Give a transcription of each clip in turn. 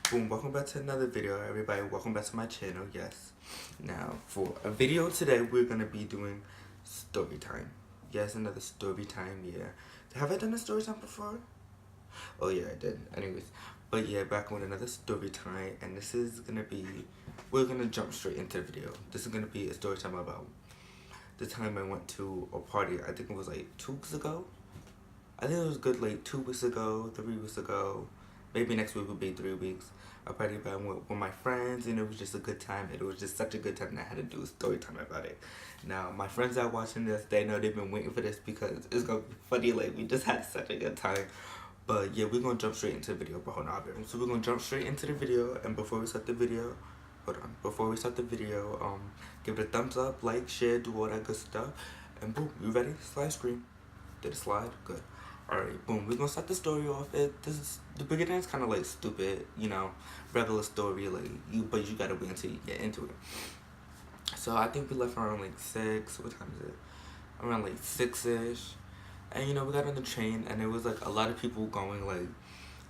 Boom, welcome back to another video, everybody. Welcome back to my channel. Yes. Now, for a video today, we're going to be doing story time. Yes, another story time, yeah. Have I done a story time before? Oh, yeah, I did. Anyways, but yeah, back with another story time, and this is going to be, we're going to jump straight into the video. This is going to be a story time about the time I went to a party. I think it was like 2 weeks ago. I think it was good like 2 weeks ago, 3 weeks ago. Maybe next week will be 3 weeks. I party by with my friends, and it was just a good time. It was just such a good time that I had to do a story time about it. Now, my friends that are watching this, they know they've been waiting for this because it's gonna be funny. Like, we just had such a good time. But yeah, we're gonna jump straight into the video. But hold on, so we're gonna jump straight into the video, and before we start the video, before we start the video, give it a thumbs up, like, share, do all that good stuff, and boom, you ready? Slide screen. Did it slide? Good. Alright, boom, we're gonna start the story off. The beginning is kind of like stupid, you know, regular story, like, but you gotta wait until you get into it. So I think we left around like 6, what time is it? Around like 6-ish. And, you know, we got on the train, and there was like a lot of people going, like,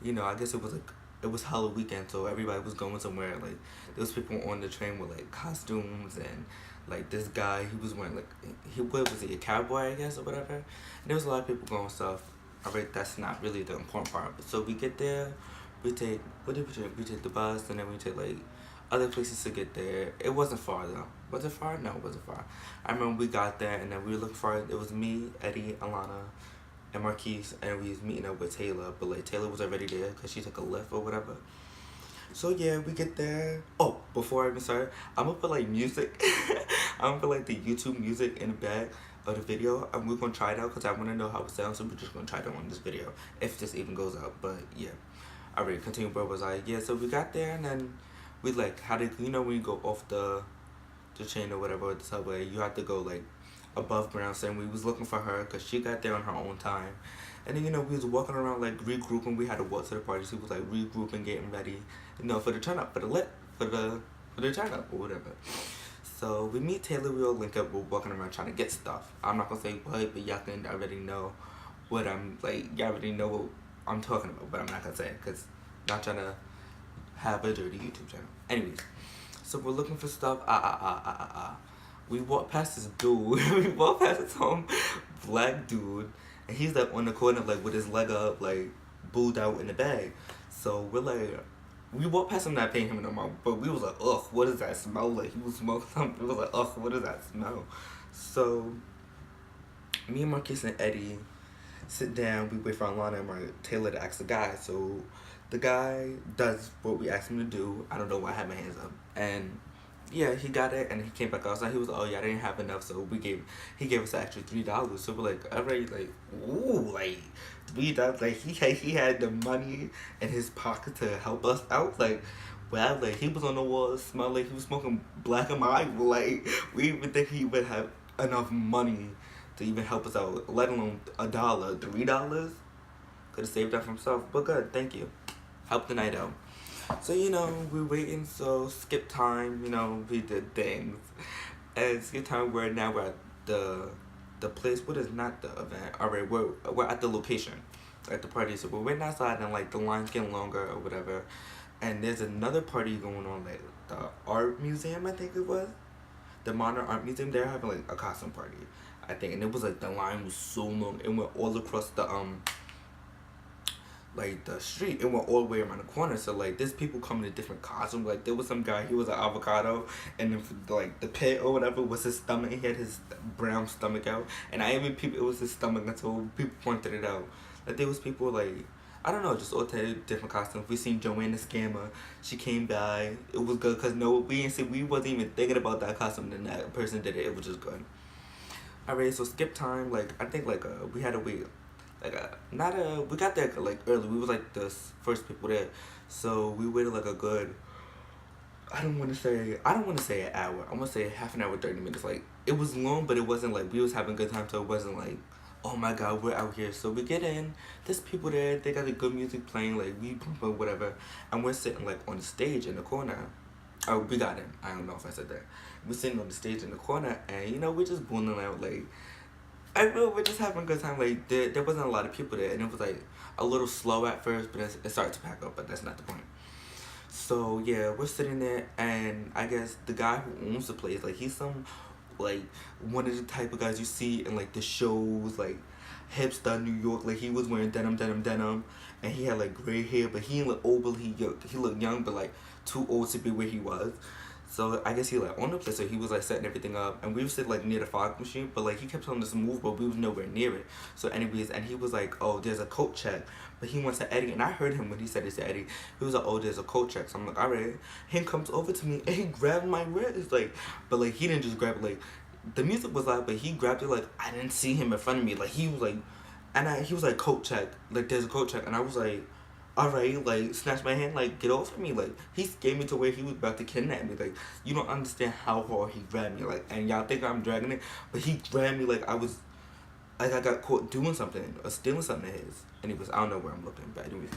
you know, I guess it was like, it was Halloween weekend, so everybody was going somewhere. Like, there was people on the train with like costumes, and like this guy, he was wearing like, what was he, a cowboy, I guess, or whatever. And there was a lot of people going stuff. Alright, that's not really the important part. So we get there, we take, what did we take? We take the bus, and then we take like other places to get there. It wasn't far though. Was it far? No, it wasn't far. I remember we got there, and then we were looking for it. It was me, Eddie, Alana, and Marquise, and we was meeting up with Taylor, but like Taylor was already there because she took a lift or whatever. So yeah, we get there. Oh, before I even start, I'm gonna put like music. I'm gonna put like the YouTube music in the back of the video, and we're gonna try it out because I want to know how it sounds. So we're just gonna try it out on this video if this even goes out. But yeah, alright, continue. Bro was like, yeah. So we got there, and then we like how to, you know, when you go off the train or whatever, the subway, you have to go like above ground. So we was looking for her because she got there on her own time. And then, you know, we was walking around like regrouping. We had to walk to the party. She was like regrouping, getting ready, you know, for the turn up, for the turn up or whatever. So we meet Taylor, we all link up, we're walking around trying to get stuff. I'm not gonna say what, but y'all can already know what I'm like, y'all already know what I'm talking about, but I'm not gonna say it because I'm not trying to have a dirty YouTube channel. Anyways, so we're looking for stuff. We walk past this dude. We walk past this black dude, and he's like on the corner, like with his leg up, like booed out in the bag. So we're like, we walked past him, not paying him no more, but we was like, ugh, what does that smell like? He was smoking something. We was like, ugh, what does that smell? So me and Marcus and Eddie sit down. We wait for Alana and Taylor to ask the guy. So the guy does what we asked him to do. I don't know why I had my hands up. And yeah, he got it, and he came back outside. He was like, oh yeah, I didn't have enough, so he gave us an extra $3. So we're like, alright, like, ooh, like $3. Like he had the money in his pocket to help us out. Like, well, like he was on the wall, smelled like he was smoking black and mild. Like, we even think he would have enough money to even help us out, let alone $1, $3. Could have saved that for himself, but good, thank you. Help the night out. So, you know, we're waiting, so skip time, you know, we did things. And skip time, we're at the place. What is not the event? Alright, we're at the location, at the party. So we're waiting outside, and like the line's getting longer or whatever. And there's another party going on, like the art museum, I think it was. The Modern Art Museum, they're having like a costume party, I think. And it was like the line was so long. It went all across the like the street. It went all the way around the corner. So like there's people coming in different costumes. Like there was some guy, he was an avocado, and then like the pit or whatever was his stomach. He had his brown stomach out, and I even people, it was his stomach until people pointed it out. Like there was people like, I don't know, just all different costumes. We seen Joanna Scammer. She came by. It was good because no, we didn't see, we wasn't even thinking about that costume. Then that person did it. It was just good. Alright, so skip time. Like I think like we had to wait. Like we got there like early. We was like the first people there, so we waited like a good, I don't want to say an hour. I'm gonna say half an hour, 30 minutes. Like it was long, but it wasn't like we was having a good time. So it wasn't like, oh my god, we're out here. So we get in. There's people there. They got the good music playing. Like we pump or whatever, and we're sitting like on the stage in the corner. Oh, we got in. I don't know if I said that. We're sitting on the stage in the corner, and you know we're just booning out like. I know we're just having a good time. Like there wasn't a lot of people there, and it was like a little slow at first, but it started to pack up. But that's not the point. So yeah, we're sitting there, and I guess the guy who owns the place, like he's some like one of the type of guys you see in like the shows, like hipster New York. Like he was wearing denim, and he had like gray hair, but he didn't look old. But he looked young, but like too old to be where he was. So I guess he like owned the place, so he was like setting everything up, and we were sitting like near the fog machine, but like he kept telling us to move, but we was nowhere near it. So anyways, and he was like, "Oh, there's a coat check," but he went to Eddie, and I heard him when he said it to Eddie. He was like, "Oh, there's a coat check." So I'm like, "All right." He comes over to me and he grabbed my wrist, like, but like he didn't just grab it, like the music was loud, but he grabbed it like I didn't see him in front of me, like he was like, he was like, "Coat check," like there's a coat check, and I was like, alright, like, snatched my hand, like, get off of me, like, he scared me to where he was about to kidnap me, like, you don't understand how hard he grabbed me, like, and y'all think I'm dragging it, but he grabbed me like I got caught doing something, or stealing something of his. Anyways, I don't know where I'm looking, but anyways.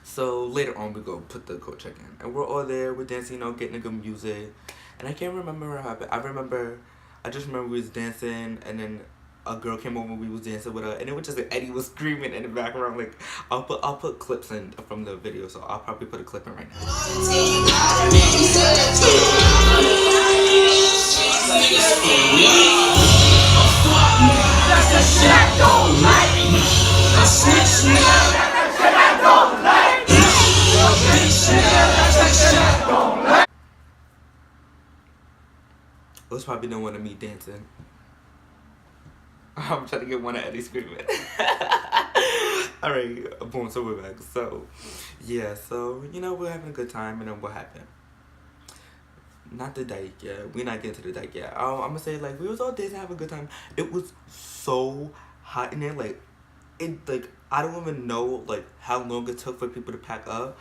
So, later on, we go put the coat check in, and we're all there, we're dancing, getting a good music, and I can't remember what happened. I just remember we was dancing, and then a girl came over, we was dancing with her, and it was just like Eddie was screaming in the background. Like I'll put clips in from the video, so I'll probably put a clip in right now. It was probably no one of me dancing. I'm trying to get one of Eddie screaming. Alright, boom, so we're back. So, yeah, so, we're having a good time, and then what happened? Not the date yet. We're not getting to the date yet. I'm gonna say, like, we was all dancing, having a good time. It was so hot in there, like, I don't even know, like, how long it took for people to pack up,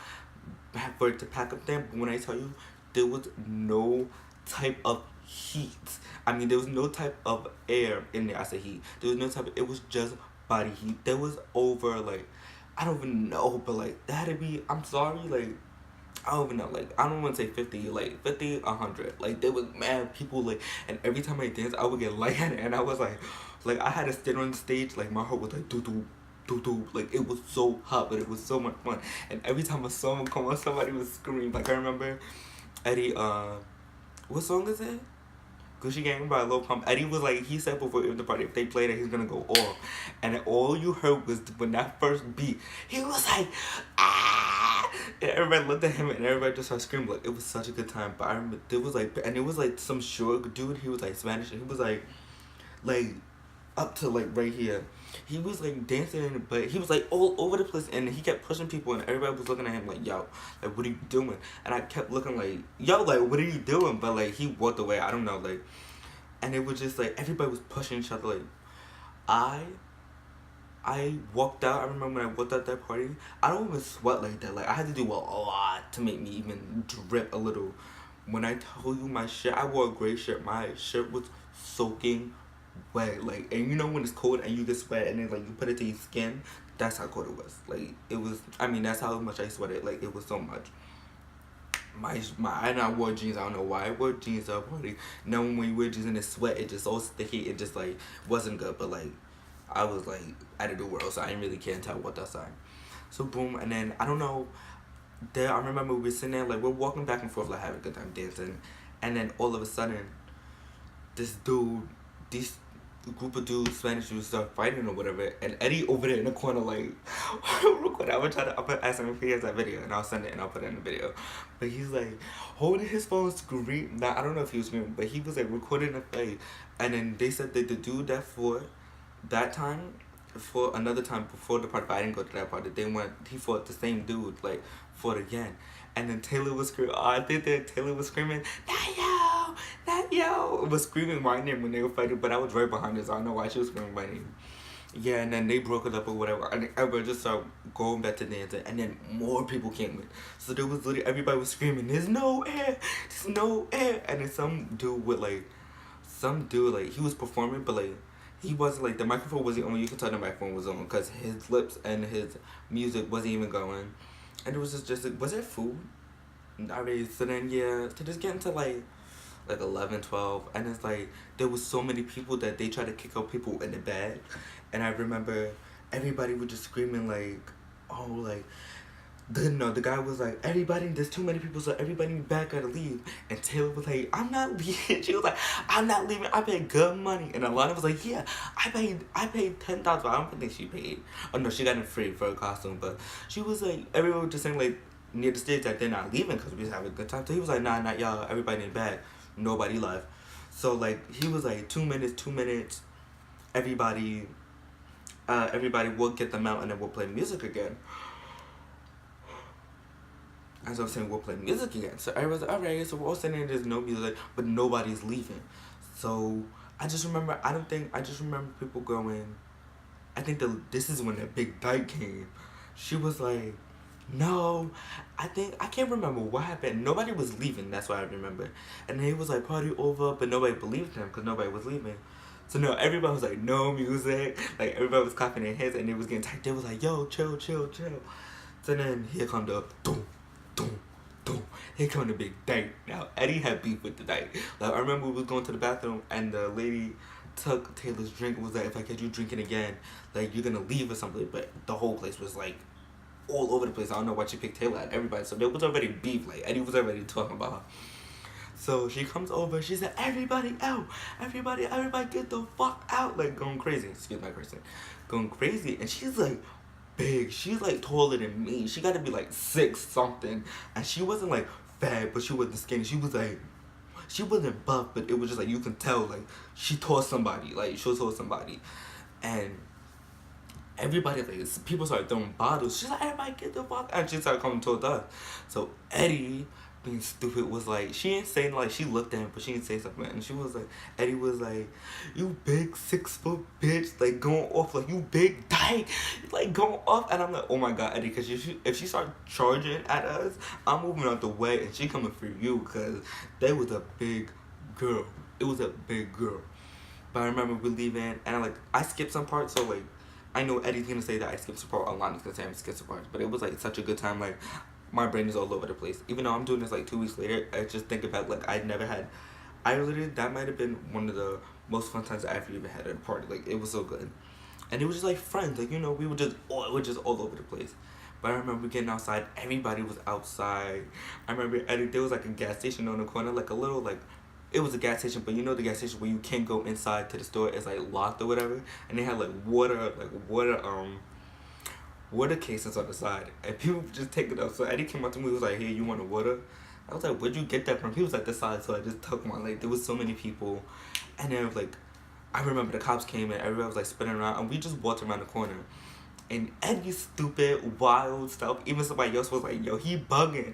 for it to pack up there, but when I tell you, there was no type of heat. I mean, there was no type of air in there. I said heat. There was no type of, it was just body heat. There was over, like, I don't even know, but, like, that had to be, I'm sorry, like, I don't even know, like, I don't want to say 50, like, 50, 100. Like, there was mad people, like, and every time I danced, I would get lightheaded, and I was like, I had to stand on the stage, like, my heart was like, doo-doo, doo-doo. Like, it was so hot, but it was so much fun. And every time a song would come on, somebody would scream. Like, I remember Eddie, what song is it? Gucci Gang by Lil Pump. Eddie was like, he said before the party, if they played it, he's gonna go off. And then all you heard was when that first beat, he was like, ah! And everybody looked at him and everybody just started screaming. Like, it was such a good time. But I remember, there was like, and it was like some short dude, he was like Spanish, and he was like up to like right here. He was like dancing, but he was like all over the place, and he kept pushing people, and everybody was looking at him like, yo, like, what are you doing? And I kept looking like, yo, like, what are you doing? But like, he walked away, I don't know, like, and it was just like, everybody was pushing each other. Like, I walked out. I remember when I walked out that party, I don't even sweat like that. Like, I had to do a lot to make me even drip a little. When I told you my shirt, I wore a gray shirt, my shirt was soaking wet, like, and when it's cold and you get sweat and then like you put it to your skin, that's how cold it was. Like, it was, I mean, that's how much I sweated. Like, it was so much. I wore jeans. I don't know why I wore jeans up already. Now when you wear jeans and it's sweat, it just so sticky. It just like wasn't good. But like, I was like out of the world, so I didn't really care until I walked outside. So boom, and then I don't know. There, I remember we were sitting there, like, we're walking back and forth, like, having a good time dancing, and then all of a sudden, this group of dudes, Spanish dudes, start fighting or whatever, and Eddie over there in the corner, like, real quick, I'm gonna try to, ask him if he has that video, and I'll send it and I'll put it in the video. But he's like holding his phone, screaming. Now I don't know if he was screaming, but he was like recording the fight, and then they said that the dude that fought that time, for another time before the part, but I didn't go to that part. He fought the same dude, like, fought again. And then Taylor was screaming, I think that Taylor was screaming, not yo, was screaming my name when they were fighting, but I was right behind her, so I don't know why she was screaming my name. Yeah, and then they broke it up or whatever, and everybody just started going back to dancing, and then more people came in. So there was literally, everybody was screaming, there's no air, and then some dude, like, he was performing, but like, he wasn't, like, the microphone wasn't on, you could tell the microphone was on, because his lips and his music wasn't even going, and it was just was it food? Alright, so then, yeah, to just get into, like 11, 12, and it's like, there was so many people that they tried to kick out people in the back, and I remember everybody was just screaming, like, oh, like, The guy was like, everybody, there's too many people, so everybody back gotta leave. And Taylor was like, I'm not leaving. She was like, I'm not leaving. I paid good money. And Alana was like, yeah, I paid $10,000. I don't think she paid. Oh no, she got it free for a costume. But she was like, everyone was just saying like near the stage that they're not leaving because we just having a good time. So he was like, nah, not y'all. Everybody in the back. Nobody left. So like he was like 2 minutes, 2 minutes. Everybody will get them out and then we'll play music again. As I was saying, we'll play music again. So everyone's like, alright, so we're all sitting there, there's no music, but nobody's leaving. So I just remember people going, I think this is when the big dyke came. She was like, no, I can't remember what happened. Nobody was leaving, that's what I remember. And he was like, party over, but nobody believed him because nobody was leaving. So no, everybody was like, no music. Like everybody was clapping their hands and they was getting tight. They was like, yo, chill, chill, chill. So then here come the boom, boom, boom. Here come the big dyke. Now Eddie had beef with the dyke. Like I remember we was going to the bathroom and the lady took Taylor's drink and was like, if I catch you drinking again, like you're gonna leave or something. But the whole place was like all over the place. I don't know why she picked Taylor at everybody. So there was already beef. Like Eddie was already talking about her. So she comes over, she said, everybody out, everybody get the fuck out, like going crazy, excuse my cursing, going crazy, and she's like big, she's like taller than me, she gotta be like 6 something, and she wasn't like fat, but she wasn't skinny, she was like, she wasn't buff, but it was just like, you can tell, like, she tore somebody, and everybody, like, people started throwing bottles, she's like, everybody get the fuck out, and she started coming towards us, so Eddie, being stupid, was like, she ain't saying, like, she looked at him, but she didn't say something, and she was like, Eddie was like, you big 6-foot bitch, like, going off, like, you big dyke, like, going off, and I'm like, oh my god, Eddie, because if she start charging at us, I'm moving out the way, and she coming for you, because they was a big girl, it was a big girl, but I remember we leaving, and I skipped some parts, so, like, I know Eddie's gonna say that I skipped some parts, Alana's gonna say I skipped some parts, but it was, like, such a good time, like, my brain is all over the place. Even though I'm doing this like 2 weeks later, I just think about like I literally, that might have been one of the most fun times I ever even had at a party. Like it was so good, and it was just like friends. Like we were just all over the place. But I remember getting outside. Everybody was outside. I remember there was like a gas station on the corner, like a little like. It was a gas station, but the gas station where you can't go inside to the store. It's like locked or whatever, and they had like water cases on the side, and people just take it up. So Eddie came up to me, was like, hey, you want a water? I was like, where'd you get that from? He was at the side, so I just took one. Like, there was so many people, and then like, I remember the cops came and everybody was like spinning around, and we just walked around the corner, and Eddie's stupid, wild stuff, even somebody else was like, yo, he bugging.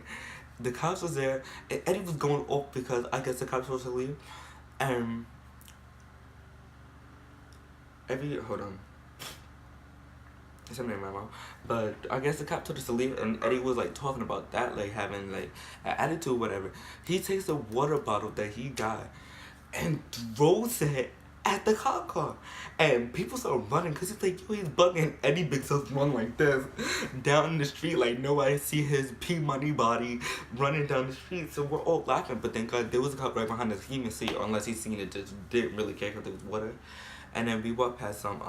The cops was there, and Eddie was going off because I guess the cops were supposed to leave, and hold on. Something in my mouth. But I guess the cop told us to leave, and Eddie was like talking about that, like having like an attitude, whatever. He takes the water bottle that he got and throws it at the cop car, and people start running because he's like, yo, he's bugging. Eddie Big Sis run like this down the street, like nobody see his P Money body running down the street. So we're all laughing, but thank God there was a cop right behind us. He didn't even see it, unless he seen it, just didn't really care because there was water. And then we walked past some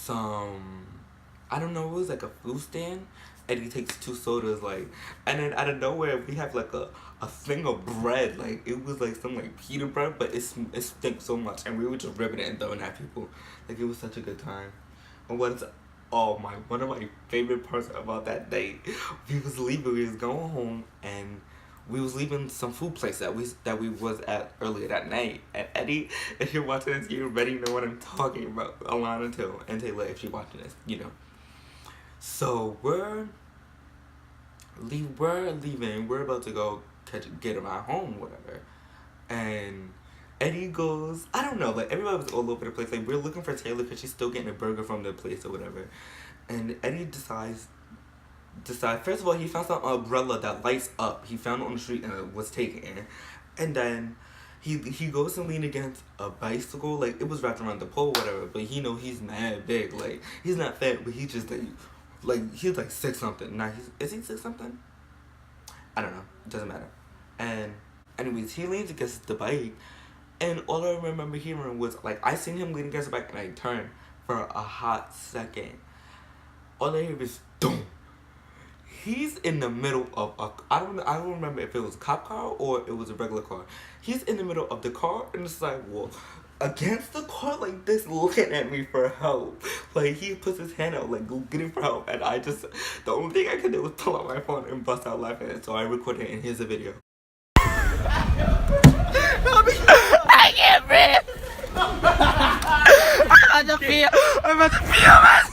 I don't know, it was like a food stand. Eddie takes 2 sodas, like, and then out of nowhere we have like a thing of bread, like it was like some like pita bread, but it stinks so much, and we were just ripping it and throwing at people. Like it was such a good time. And one of my favorite parts about that day, we was going home, and we was leaving some food place that we was at earlier that night. And Eddie, if you're watching this, you already know what I'm talking about. Alana and Taylor, if you're watching this, So we're leaving. We're about to go get around home, whatever. And Eddie goes, I don't know, like everybody was all over the place. Like we're looking for Taylor because she's still getting a burger from the place or whatever. And Eddie decides, first of all, he found some umbrella that lights up. He found it on the street and was taken. And then he goes and lean against a bicycle. Like, it was wrapped around the pole, whatever. But he's mad big. Like, he's not fat, but he just, he's like 6 something. Now, is he 6 something? I don't know. It doesn't matter. And anyways, he leans against the bike. And all I remember hearing was, like, I seen him lean against the bike and I turned for a hot second. all I hear is boom. He's in the middle of a, I don't remember if it was a cop car or it was a regular car. He's in the middle of the car and the sidewalk, against the car like this, looking at me for help. Like, he puts his hand out like, go get him for help, and I just, the only thing I could do was pull out my phone and bust out laughing. So I recorded it and here's the video. I can't breathe. I'm about to feel it.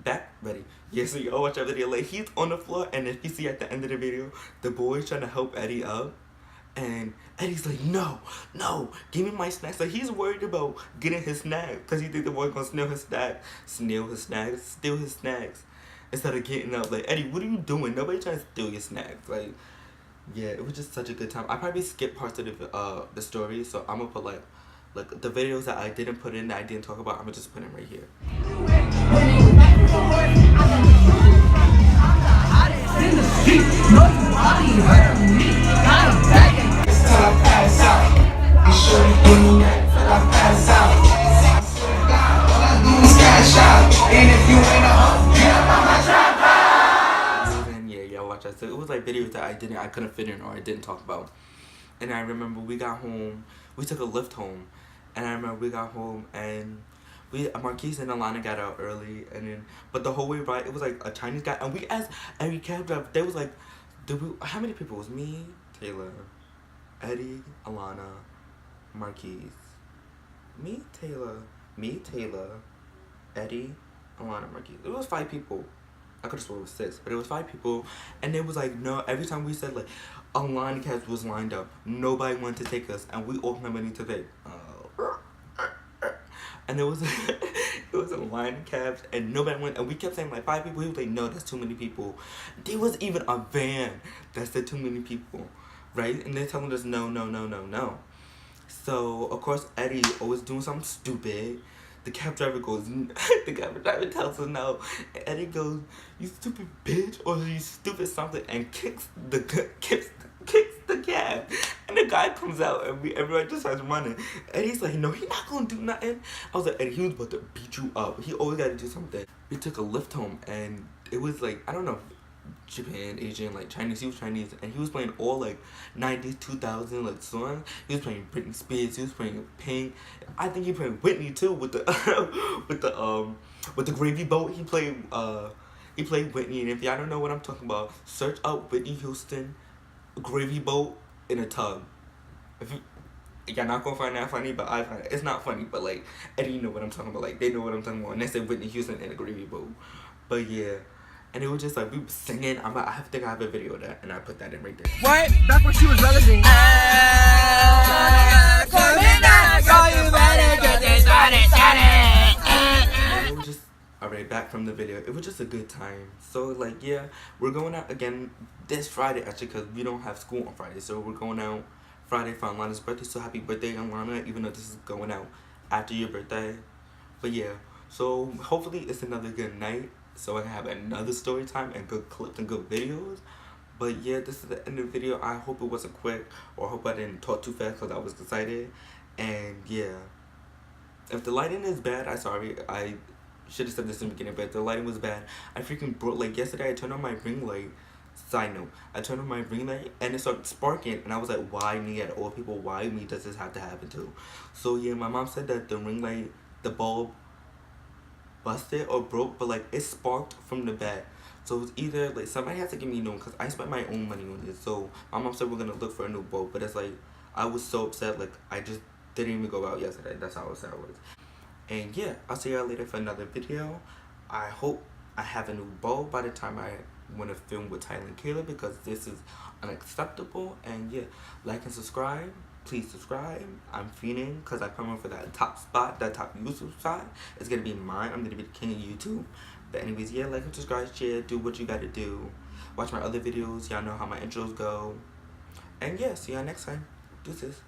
Back, ready. Yeah, so y'all watch that video. Like, he's on the floor, and if you see at the end of the video, the boy's trying to help Eddie up. And Eddie's like, no, give me my snacks. Like, he's worried about getting his snack because he thinks the boy's gonna steal his snacks instead of getting up. Like, Eddie, what are you doing? Nobody trying to steal your snacks. Like, yeah, it was just such a good time. I probably skipped parts of the story, so I'm gonna put like the videos that I didn't put in, that I didn't talk about, I'm gonna just put in right here. So it was like videos that I couldn't fit in or I didn't talk about. And I remember we got home, we took a lift home, and I remember we got home and Marquise and Alana got out early, and then but the whole way right it was like a Chinese guy, and we asked every cab driver, they was like, how many people? It was me, Taylor, Eddie, Alana, Marquise, me, Taylor, Eddie, Alana, Marquise. It was 5 people. I could have sworn it was 6, but it was 5 people, and it was like, no, every time we said like a line of cabs was lined up, nobody wanted to take us, and we all had money to pay. And it was it was a line of cabs, and nobody went, and we kept saying like 5 people. He was like, no, that's too many people. There was even a van that said too many people, right? And they're telling us no. So of course Eddie always doing something stupid. The cab driver goes, the cab driver tells us no. And Eddie goes, you stupid bitch, or you stupid something, and kicks the cab. And the guy comes out, and everyone just starts running. Eddie's like, no, he's not gonna do nothing. I was like, Eddie, he was about to beat you up. He always gotta do something. We took a lift home, and it was like, I don't know, Japan, Asian, like Chinese. He was Chinese, and he was playing all like 90s, 2000 like songs. He was playing Britney Spears. He was playing Pink. I think he played Whitney too with the with the Gravy Boat. He played Whitney, and if y'all don't know what I'm talking about, search up Whitney Houston Gravy Boat in a tub. If y'all not gonna find that funny, but I find it. It's not funny, but like Eddie know what I'm talking about. Like they know what I'm talking about, and they said Whitney Houston in a Gravy Boat. But yeah. And it was just like, we were singing. I think I have a video of that, and I put that in right there. What? That's what she was relishing. It was just, alright, back from the video. It was just a good time. So, like, yeah, we're going out again this Friday, actually, because we don't have school on Friday. So, we're going out Friday for Alana's birthday. So, happy birthday, Alana, even though this is going out after your birthday. But, yeah, so hopefully it's another good night, so I can have another story time and good clips and good videos. But yeah, this is the end of the video. I hope it wasn't quick, or I hope I didn't talk too fast because I was excited. And yeah, if the lighting is bad, I'm sorry. I should have said this in the beginning, but if the lighting was bad, I freaking broke. Like yesterday, I turned on my ring light. Side note, I turned on my ring light and it started sparking, and I was like, why me? Out of all people, why me does this have to happen to? So yeah, my mom said that the ring light, the bulb busted or broke, but like it sparked from the back. So it's either like somebody has to give me a new one, because I spent my own money on this. So my mom said we're gonna look for a new bulb, but it's like I was so upset, like I just didn't even go out yesterday. That's how upset I was. And yeah, I'll see y'all later for another video. I hope I have a new bulb by the time I want to film with Tyler and Kayla, because this is unacceptable. And yeah, like and subscribe. Please subscribe. I'm feeding because I'm coming for that top spot, that top YouTube spot. It's gonna be mine. I'm gonna be the king of YouTube. But anyways, yeah, like and subscribe, share, do what you gotta do. Watch my other videos. Y'all know how my intros go. And yeah, see y'all next time. Deuces.